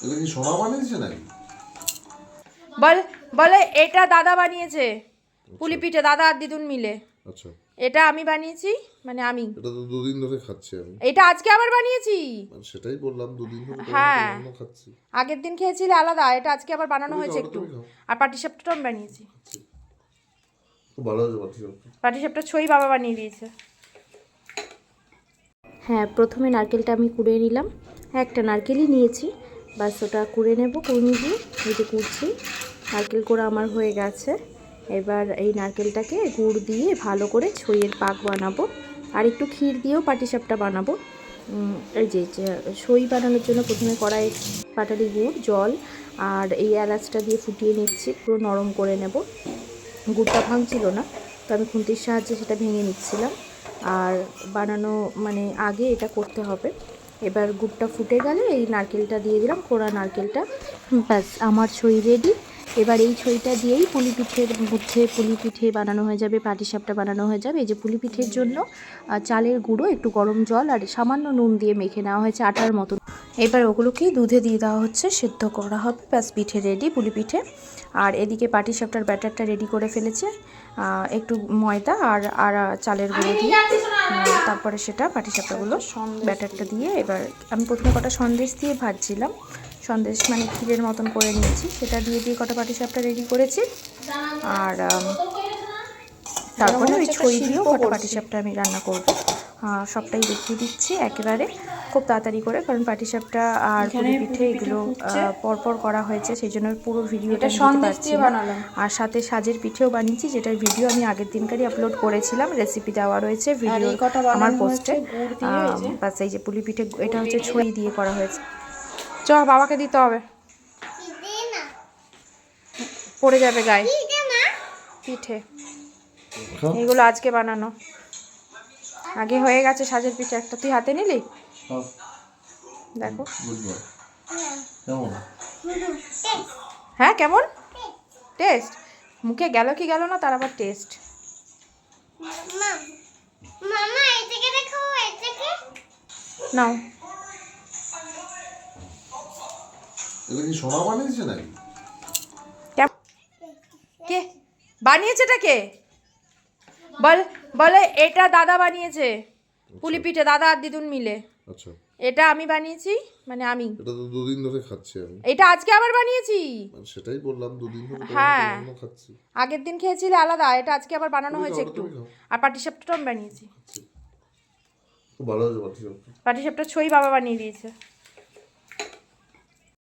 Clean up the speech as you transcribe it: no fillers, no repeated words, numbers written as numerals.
এটা কি সোনা বানিয়েছে নাকি? বলে এটা দাদা বানিয়েছে, পুলি পিঠে দাদা আর দিদুন মিলে। আচ্ছা, এটা আমি বানিয়েছি, মানে আমি এটা তো দুদিন ধরে খাচ্ছি আমি। এটা আজকে আবার বানিয়েছি। মানে সেটাই বললাম, দুদিন ধরে তোমার হ্যাঁ, হাতে বানানো খাচ্ছি। আগের দিন খেয়েছিলে আলাদা, এটা আজকে আবার বানানো তুমি হয়েছে খাও, একটু। তুমি খাও। আর পাটিসাপটাটাও আমি বানিয়েছি। খাচ্ছি। খুব ভালো হয়েছে পাটিসাপটা। পাটিসাপটা ছই বাবা বানিয়ে দিয়েছে। হ্যাঁ, প্রথমে নারকেলটা আমি কুড়ে নিলাম, একটা নারকেলই নিয়েছি, বাস ওটা কুড়ে নেব। কুড়ে দিয়ে এই যে কুড়ছি, নারকেল কোড়া আমার হয়ে গেছে। এবার এই নারকেলটাকে গুড় দিয়ে ভালো করে ছইয়ের পাক বানাবো, আর একটু ক্ষীর দিয়েও পাটিসাপটা বানাবো। এই যে ছই বানানোর জন্য প্রথমে কড়াই পাটালি গুড়, জল আর এই এলাচটা দিয়ে ফুটিয়ে নিচ্ছি, পুরো নরম করে নেব। গুড়টা ভাঙছিল না, তো আমি খুন্তির সাহায্যে সেটা ভেঙে নিচ্ছিলাম। আর বানানো মানে আগে এটা করতে হবে। এবার গুড়টা ফুটে গেলে এই নারকেলটা দিয়ে দিলাম, কোড়া নারকেলটা। ব্যাস আমার ছই রেডি। এবার এই ছইটা দিয়েই পুলি পিঠের মধ্যে পুলি পিঠে বানানো হয়ে যাবে, পাটিসাপটা বানানো হয়ে যাবে। এই যে পুলি পিঠের জন্য চালের গুঁড়ো, একটু গরম জল আর সামান্য নুন দিয়ে মেখে নেওয়া হয়েছে আটার মতো। এবার ওগুলোকে দুধে দিয়ে দেওয়া হচ্ছে, সেদ্ধ করা হবে। ব্যাস পিঠে রেডি, পুলি পিঠে। আর এদিকে পাটিসাপটার ব্যাটারটা রেডি করে ফেলেছে, একটু ময়দা আর চালের গুঁড়ো দিয়ে। তারপরে সেটা পাটিসাপটাগুলো ব্যাটারটা দিয়ে, এবার আমি প্রথমে কটা সন্দেশ দিয়ে ভাজছিলাম, সন্দেশ মানে ক্ষীরের মতন করে নিয়েছি, সেটা দিয়ে কটা পাটিসাপটা রেডি করেছি। আর তারপরে ওই ছই দিয়েও কটা পাটিসাপটা আমি রান্না করবো। সবটাই দেখিয়ে দিচ্ছি একেবারে খুব তাড়াতাড়ি করে, কারণ পাটিসাপটা আর পুলি পিঠে এগুলো পরপর করা হয়েছে, সেই জন্য পুরো ভিডিওটা দিতে পারছি না। আর সাথে সাজের পিঠেও বানিয়েছি, যেটার ভিডিও আমি আগের দিনকারই আপলোড করেছিলাম, রেসিপি দেওয়া রয়েছে ভিডিও আমার পোস্টে। বাস এই যে পুলি পিঠে, এটা হচ্ছে ছই দিয়ে করা হয়েছে। চ বাবাকে দিতে হবে, পড়ে যাবে গায়ে। পিঠে এগুলো আজকে বানানো, আগে হয়ে গেছে সাজের পিঠে একটা, তুই হাতে নিলি। দেখো হ্যাঁ, কেমন টেস্ট, মুখে গেল কি গেল না তার আবার টেস্ট। নাও, এটা কি সোনা বানিয়েছে নাকি? কে বানিয়েছে? এটা কে? বলে এটা দাদা বানিয়েছে, পুলি পিঠে দাদা আর দিদুন মিলে। আচ্ছা, এটা আমি বানিয়েছি, মানে আমি এটা তো দুদিন ধরে খাচ্ছি আমি। এটা আজকে আবার বানিয়েছি। মানে সেটাই বললাম, দুদিন ধরে তোমার হাতে হ্যাঁ, বানানো খাচ্ছি। আগের দিন খেয়েছিলে আলাদা, এটা আজকে আবার বানানো তুমি হয়েছে খাও, একটু। তুমি খাও। আর পাটিসাপটাটাও আমি বানিয়েছি। খুব ভালো হয়েছে পাটিসাপটা। পাটিসাপটা ছই বাবা বানিয়ে দিয়েছে।